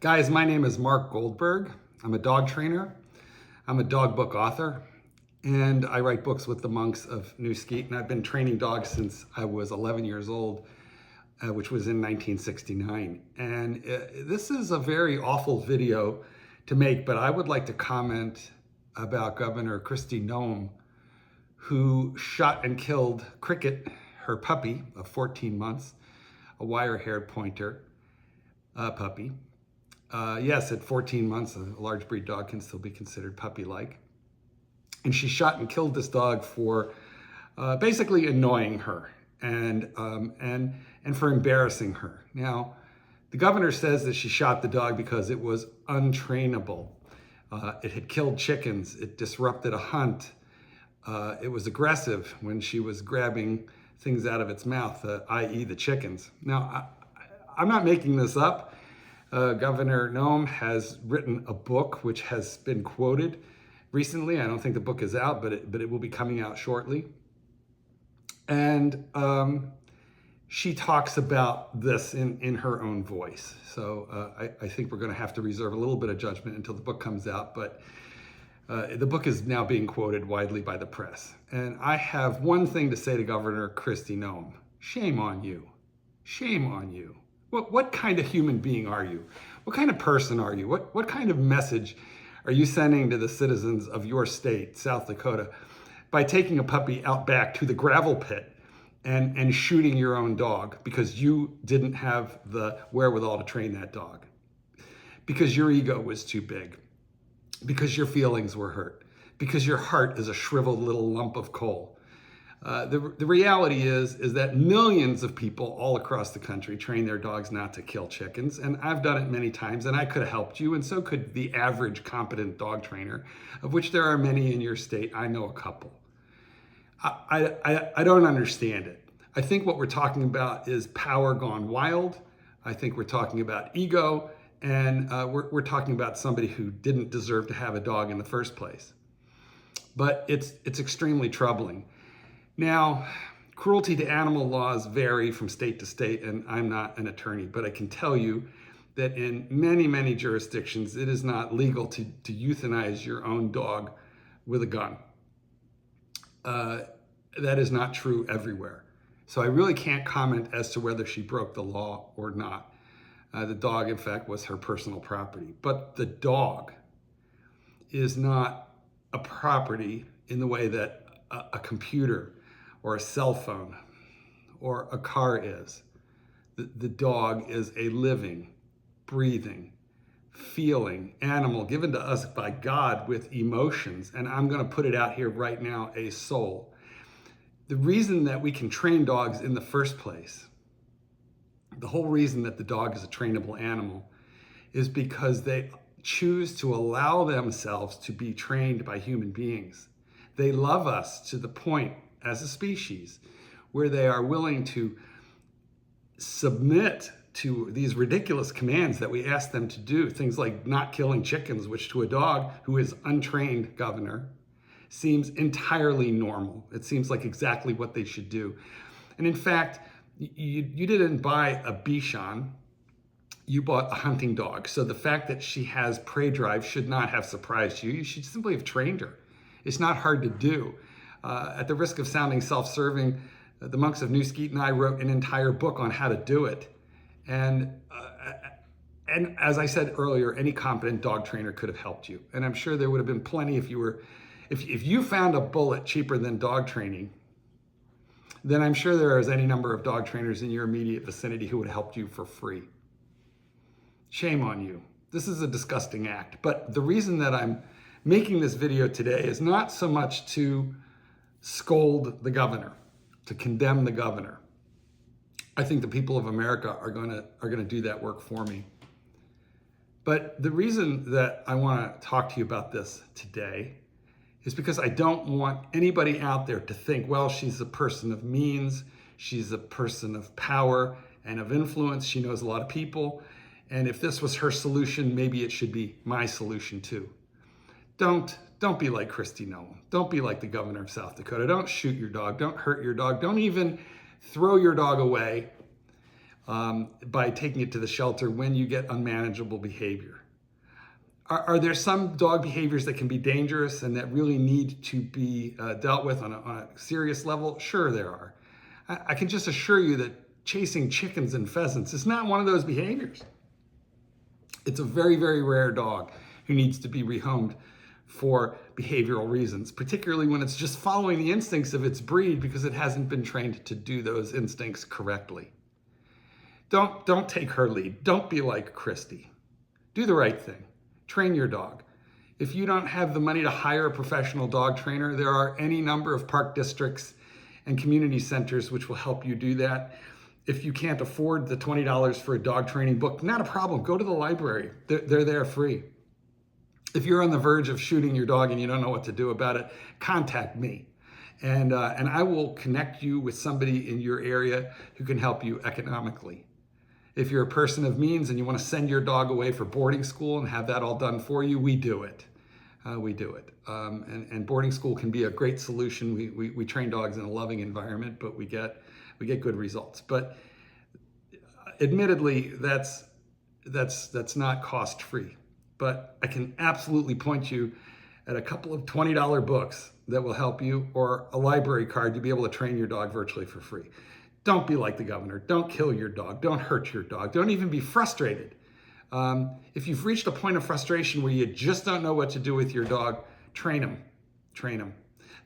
Guys, my name is Marc Goldberg. I'm a dog trainer. I'm a dog book author, and I write books with the Monks of New Skete, and I've been training dogs since I was 11 years old, which was in 1969. And this is a very awful video to make, but I would like to comment about Governor Kristi Noem, who shot and killed Cricket, her puppy of 14 months, a wire-haired pointer puppy. Yes, at 14 months, a large breed dog can still be considered puppy-like. And she shot and killed this dog for basically annoying her and for embarrassing her. Now, the governor says that she shot the dog because it was untrainable. It had killed chickens. It disrupted a hunt. It was aggressive when she was grabbing things out of its mouth, i.e. the chickens. Now, I'm not making this up. Governor Noem has written a book which has been quoted recently. I don't think the book is out, but it will be coming out shortly. And she talks about this in her own voice. So I think we're going to have to reserve a little bit of judgment until the book comes out. But the book is now being quoted widely by the press. And I have one thing to say to Governor Kristi Noem. Shame on you. Shame on you. What kind of human being are you? What kind of person are you? What kind of message are you sending to the citizens of your state, South Dakota, by taking a puppy out back to the gravel pit and shooting your own dog because you didn't have the wherewithal to train that dog? Because your ego was too big, because your feelings were hurt, because your heart is a shriveled little lump of coal. The reality is that millions of people all across the country train their dogs not to kill chickens, and I've done it many times, and I could have helped you, and so could the average competent dog trainer, of which there are many in your state. I know a couple. I don't understand it. I think what we're talking about is power gone wild. I think we're talking about ego, and we're talking about somebody who didn't deserve to have a dog in the first place. But it's extremely troubling. Now, cruelty to animal laws vary from state to state, and I'm not an attorney, but I can tell you that in many, many jurisdictions, it is not legal to euthanize your own dog with a gun. That is not true everywhere. So I really can't comment as to whether she broke the law or not. The dog, in fact, was her personal property. But the dog is not a property in the way that a computer or a cell phone or a car is. The dog is a living, breathing, feeling animal given to us by God with emotions. And I'm going to put it out here right now, a soul. The reason that we can train dogs in the first place, the whole reason that the dog is a trainable animal, is because they choose to allow themselves to be trained by human beings. They love us to the point as a species where they are willing to submit to these ridiculous commands that we ask them to do. Things like not killing chickens, which to a dog who is untrained, Governor, seems entirely normal. It seems like exactly what they should do. And in fact, you didn't buy a Bichon, you bought a hunting dog. So the fact that she has prey drive should not have surprised you. You should simply have trained her. It's not hard to do. At the risk of sounding self-serving, the Monks of New Skete and I wrote an entire book on how to do it. And as I said earlier, any competent dog trainer could have helped you. And I'm sure there would have been plenty if you found a bullet cheaper than dog training, then I'm sure there is any number of dog trainers in your immediate vicinity who would have helped you for free. Shame on you. This is a disgusting act. But the reason that I'm making this video today is not so much to scold the governor, to condemn the governor. I think the people of America are going to do that work for me. But the reason that I want to talk to you about this today is because I don't want anybody out there to think, well, she's a person of means, she's a person of power and of influence, she knows a lot of people, and if this was her solution, maybe it should be my solution too. Don't be like Kristi Noem. Don't be like the governor of South Dakota. Don't shoot your dog. Don't hurt your dog. Don't even throw your dog away by taking it to the shelter when you get unmanageable behavior. Are there some dog behaviors that can be dangerous and that really need to be dealt with on a serious level? Sure, there are. I can just assure you that chasing chickens and pheasants is not one of those behaviors. It's a very, very rare dog who needs to be rehomed for behavioral reasons, particularly when it's just following the instincts of its breed because it hasn't been trained to do those instincts correctly. Don't take her lead. Don't be like Kristi. Do the right thing. Train your dog. If you don't have the money to hire a professional dog trainer, there are any number of park districts and community centers which will help you do that. If you can't afford the $20 for a dog training book, not a problem. Go to the library. They're there free. If you're on the verge of shooting your dog and you don't know what to do about it, contact me. And I will connect you with somebody in your area who can help you economically. If you're a person of means and you want to send your dog away for boarding school and have that all done for you, we do it. And boarding school can be a great solution. We train dogs in a loving environment, but we get good results. But admittedly, that's not cost free. But I can absolutely point you at a couple of $20 books that will help you, or a library card to be able to train your dog virtually for free. Don't be like the governor. Don't kill your dog. Don't hurt your dog. Don't even be frustrated. If you've reached a point of frustration where you just don't know what to do with your dog, train him. Train him.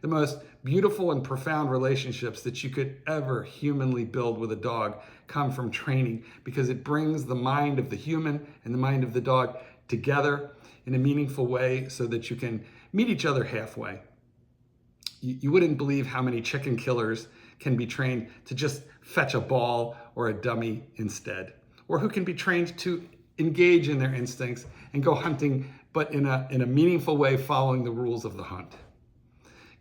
The most beautiful and profound relationships that you could ever humanly build with a dog come from training, because it brings the mind of the human and the mind of the dog together in a meaningful way so that you can meet each other halfway. You wouldn't believe how many chicken killers can be trained to just fetch a ball or a dummy instead, or who can be trained to engage in their instincts and go hunting, but in a meaningful way, following the rules of the hunt.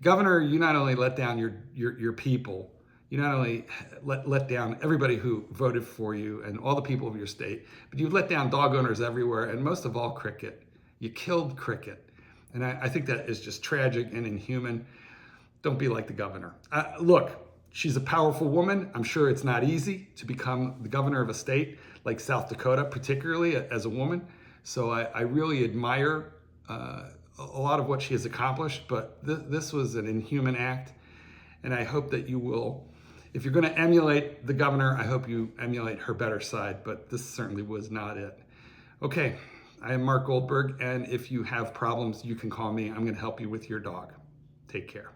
Governor, you not only let down your people, you not only let down everybody who voted for you and all the people of your state, but you've let down dog owners everywhere, and most of all, Cricket. You killed Cricket. And I think that is just tragic and inhuman. Don't be like the governor. Look, she's a powerful woman. I'm sure it's not easy to become the governor of a state like South Dakota, particularly as a woman. So I really admire a lot of what she has accomplished, but this was an inhuman act. And I hope that you will, if you're going to emulate the governor, I hope you emulate her better side, but this certainly was not it. Okay, I am Marc Goldberg, and if you have problems, you can call me. I'm going to help you with your dog. Take care.